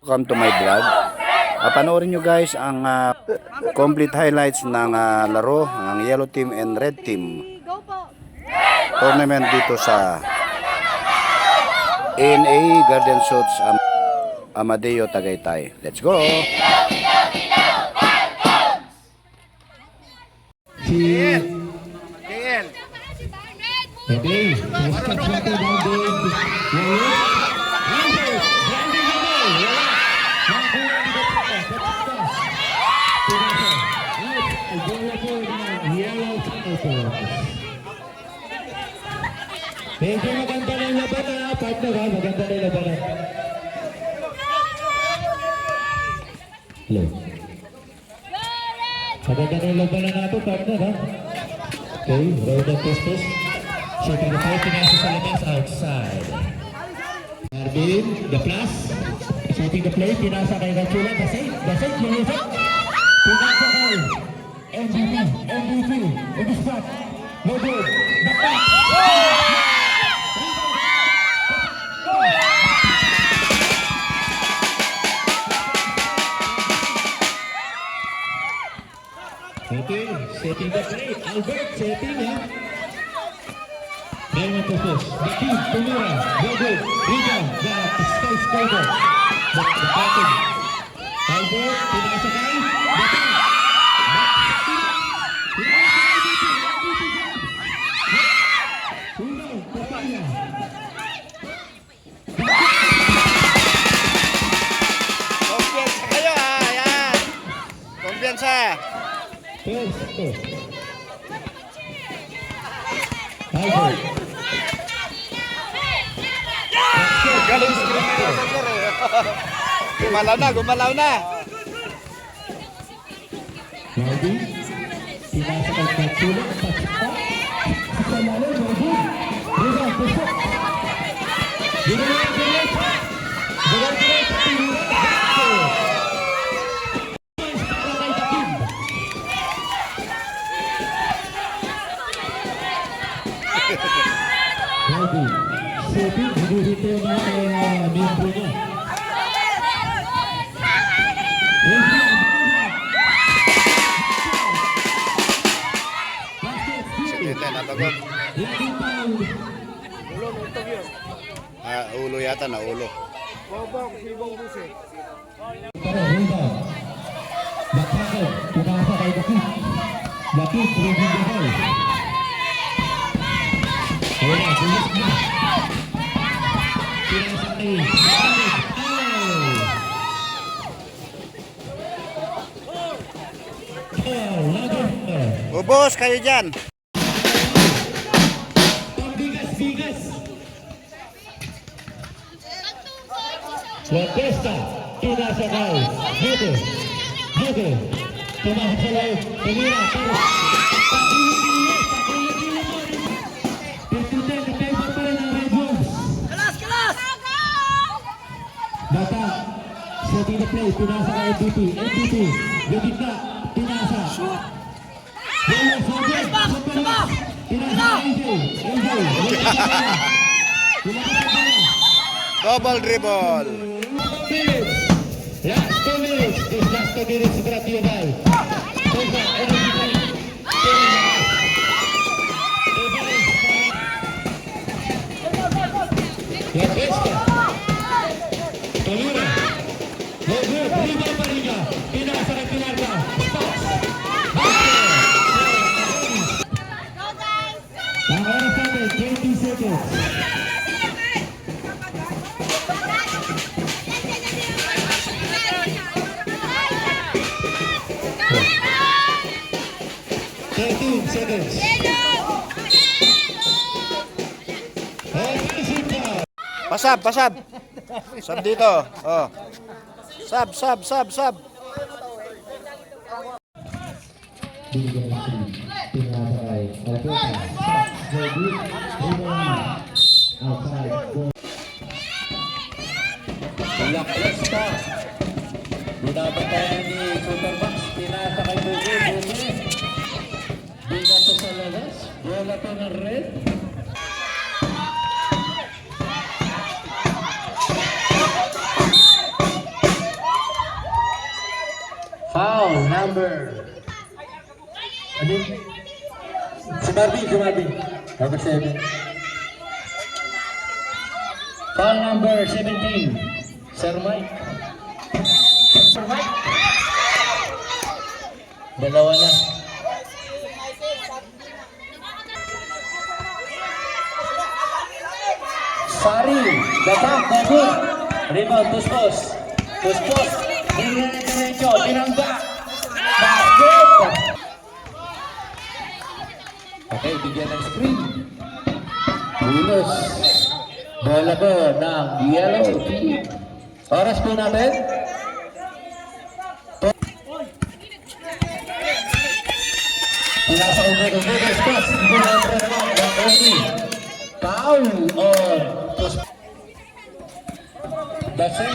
welcome to my vlog. Panoorin nyo guys ang complete highlights ng laro ng yellow team and red team tournament dito sa ANA Garden Shoots Amadeo Tagaytay. Let's go! Okay, medyo maganda na yung labanan, partner ha, maganda na yung labanan. Hello. Maganda na yung labanan natin, partner ha. Okay, roll the testos. Shooting the play, pinasa sa labas, outside. Marvin, the plus. Shooting the play, pinasa kay Rachula, the save, Marisol. Pinasa kay MVP, in the spot. No good, the plus. Okay, setting the play. Albert, setting ha. Raymond Posos, the team, Tumura, no good. Rebound, the skyscraper. The bottom. Albert, pinasa kay. The team. Rebound, Papaya. Kumpiyansa kayo ha, yan. Kumpiyansa. First, Albert. Galing gumalaw na. Marvin, pinasa kay Katula, patsaka. Sa lalo, Marvin. Rebound, pusok. Diretso. Marvin, shooting, hinihintay na kay membro niya. Ulo yata na ulo. Bakakot, pinasa kay Bakit. Bakit, roving the ball. Wala, bulis na. Pinasa kay Bubos kayo dyan. Pambigas-bigas. Wadesta, pinasa kay Jude. Pumasok sa loob. Tumira, pero pakilig-ilig mo. 50-10, defensive pa rin ang Red Wolves. Bata, setting the play, pinasa kay MVP, yung gitna, pinasa. Wala, Sobe, pinasa kay Double dribble. Last 2 minutes, this last 2 minutes brought to you by Toga Energy Drink. Wadesta, Tolura, no good, rebound pa rin niya, pinasa kay Pinarca, stops, ang oras natin, 20 seconds. Seconds. Pasab. Sab dito. Oh. Sab. Binabantayan ni Supermax, pinasa kay Bugi. Binato sa labas, bola pa ng red. number. Ano? Si Marvin. Number 7. Foul number 17. Sir Mike. Sir Mike. Dalawa na. Sari, dapat, dapat. Rebound, Tuspos. Hindi na diretso, tinangga. Basket! Okay, bigyan ng screen. Bulos. Bola po ng yellow team. Oras po natin. Pinasa umay, Tuspos. Hindi na foul on Tuspos. That's it.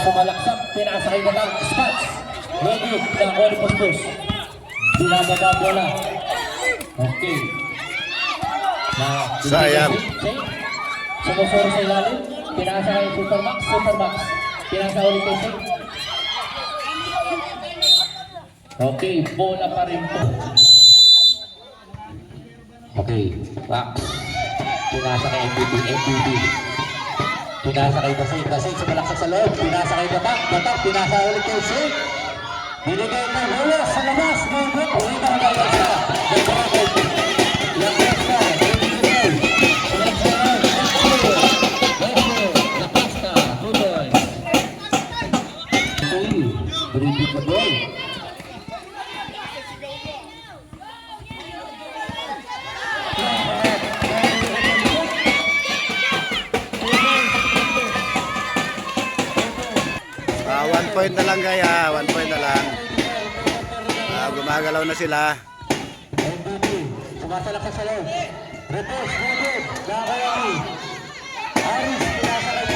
Sumalaksak, pinasakay na lang, spots. Ready, nakuha ni Tuspos. Dinadaga bola. Okay. Sayang. Sumusuro sa ilalim. Pinasa kay Supermax. Pinasa ulit kay Sing. Okay, bola pa rin po. Okay, Max. Pinasa kay MVP. Pinasa kay Dasig. Sumalaksak sa loob. Pinasa kay Batak. Pinasa ulit kay Sing. Binigay na bola sa labas. Ulit na magayos na. One point na lang kaya, 1 point na lang. Gumagalaw na sila. MVP, sumasalakas sa loob. Repos, good. Nakakayami. Aris, pinasalay.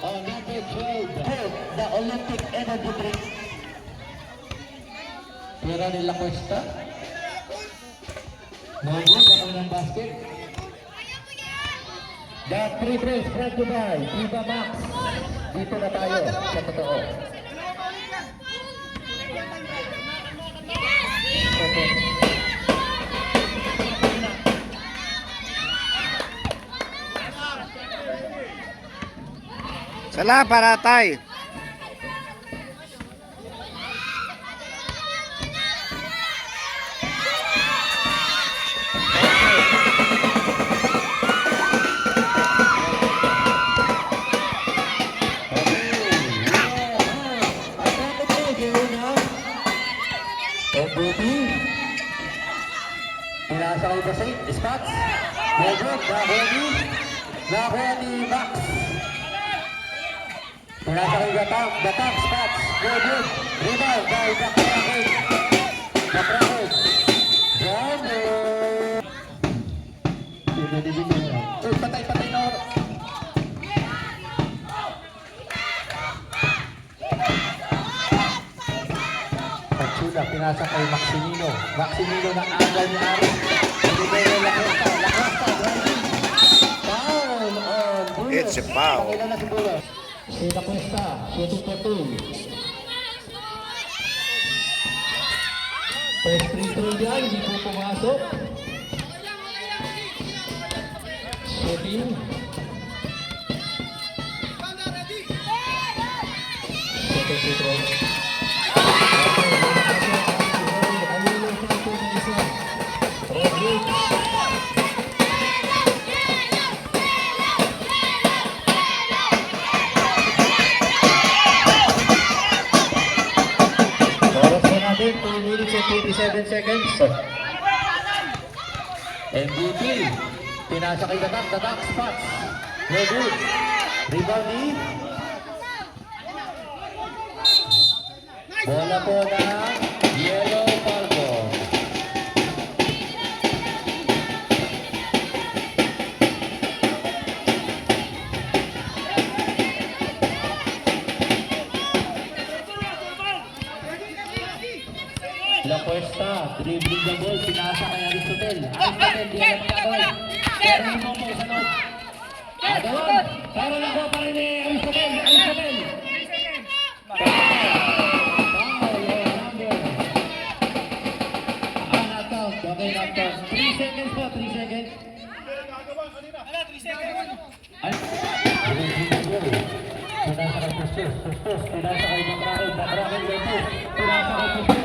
On number 12, the Olympic energy drink. Pera nila Cuesta. Good, ako ng basket. The free throws brought to by Viva Max. Dito na tayo sa totoo. Sala para tay. Pinasa ko kasi, spots. Medyo, nakuha ni Max. Pinasa ko Gatang, spots. Medyo, rebound, dahil Bakrakot. Jumbo. Patay na oras. Patsula, pinasa kay Maximino na agaw ni Aris. Libero Lacosta, driving. Foul on Bulos. It's a foul. Pakilan na si Bulos. Si Lacosta, shooting for 2. First free throw dyan, hindi po pumasok. Shooting. Second free throw. Oras na natin, 2 minutes and 27 seconds. MVP, pinasa kay Dadak, spots. No good. Rebound ni bola po na Yellow Falco. La Cuesta, dribbling the ball, pinasa kay Aristotel. Aristotel, di alam na ball. Pero mo po sa noob. Doon. Pero nakuha pa rin ni Isabel. Isabel. Not out. Okay, not out. 3 seconds po, 3 seconds. Pinasa kay Pustos. Pinasa kay Bakraken. Bakraken kay Pus. Pinasa kay Pustos.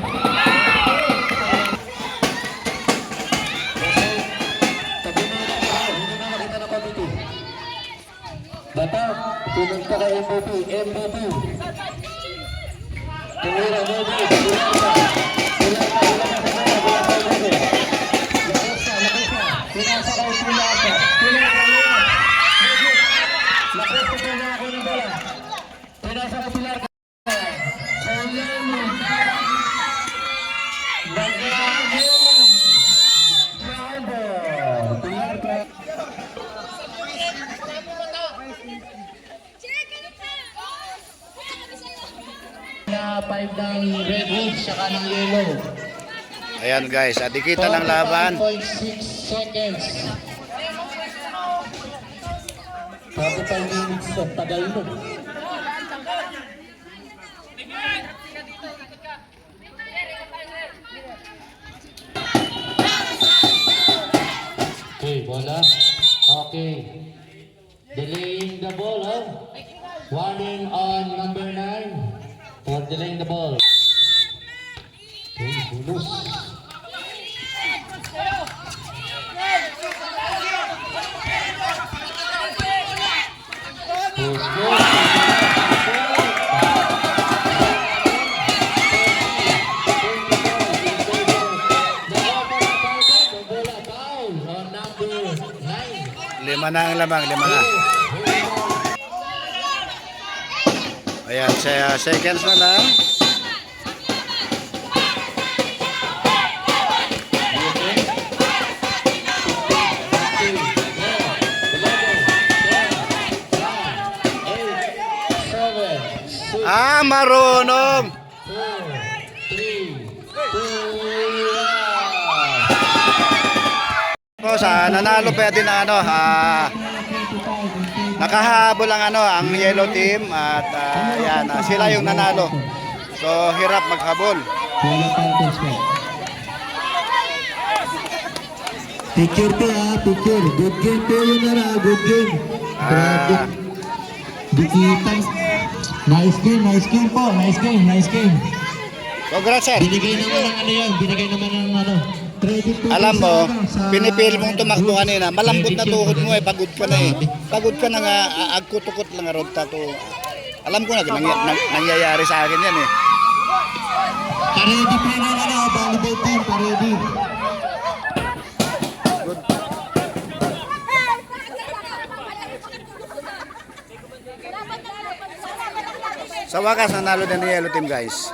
Hindi na makita ng committee. Bata, pinag ka kay MVP. MVP. Tumira, MVP. Tumira ka. Pinasa kay Pilata. Pilata. Lakas ko na ako ng bola. Pinasa ko Pilata. Solano. Nagkakaroon. Bravo. Pilata. Na 5 ng red wolves saka ng yellow. Ayan guys, adikita ng laban. 45.6 seconds. 45 minutes of tagal mo. Okay, bola. Okay. Delaying the ball, oh. Warning on number 9 for delaying the ball. Okay, bulus. Who's good? Lima na ang lamang, 5 na. Ayan, seconds na lang. Ah, marunong. 4, 3, 2, 1. Ko sa nanalo pa din na nakahabol ang yellow team at yan, sila yung nanalo. So hirap maghabol. Wala contest po. Picture po picture. Good game po yun good game. Grabe. Dikita. Nice game po. Nice game. Congrats sir. Binigay naman ng credit po. Alam mo, pinipil mong tumakbo kanina. Malambot na tuhod mo pagod ka na Pagod ka na nga, agkutukot lang nga rod tato. Alam ko na, nangyayari sa akin yan Paredy po na volleyball team, paredy. Sa wakas, nanalo din ng yellow team guys.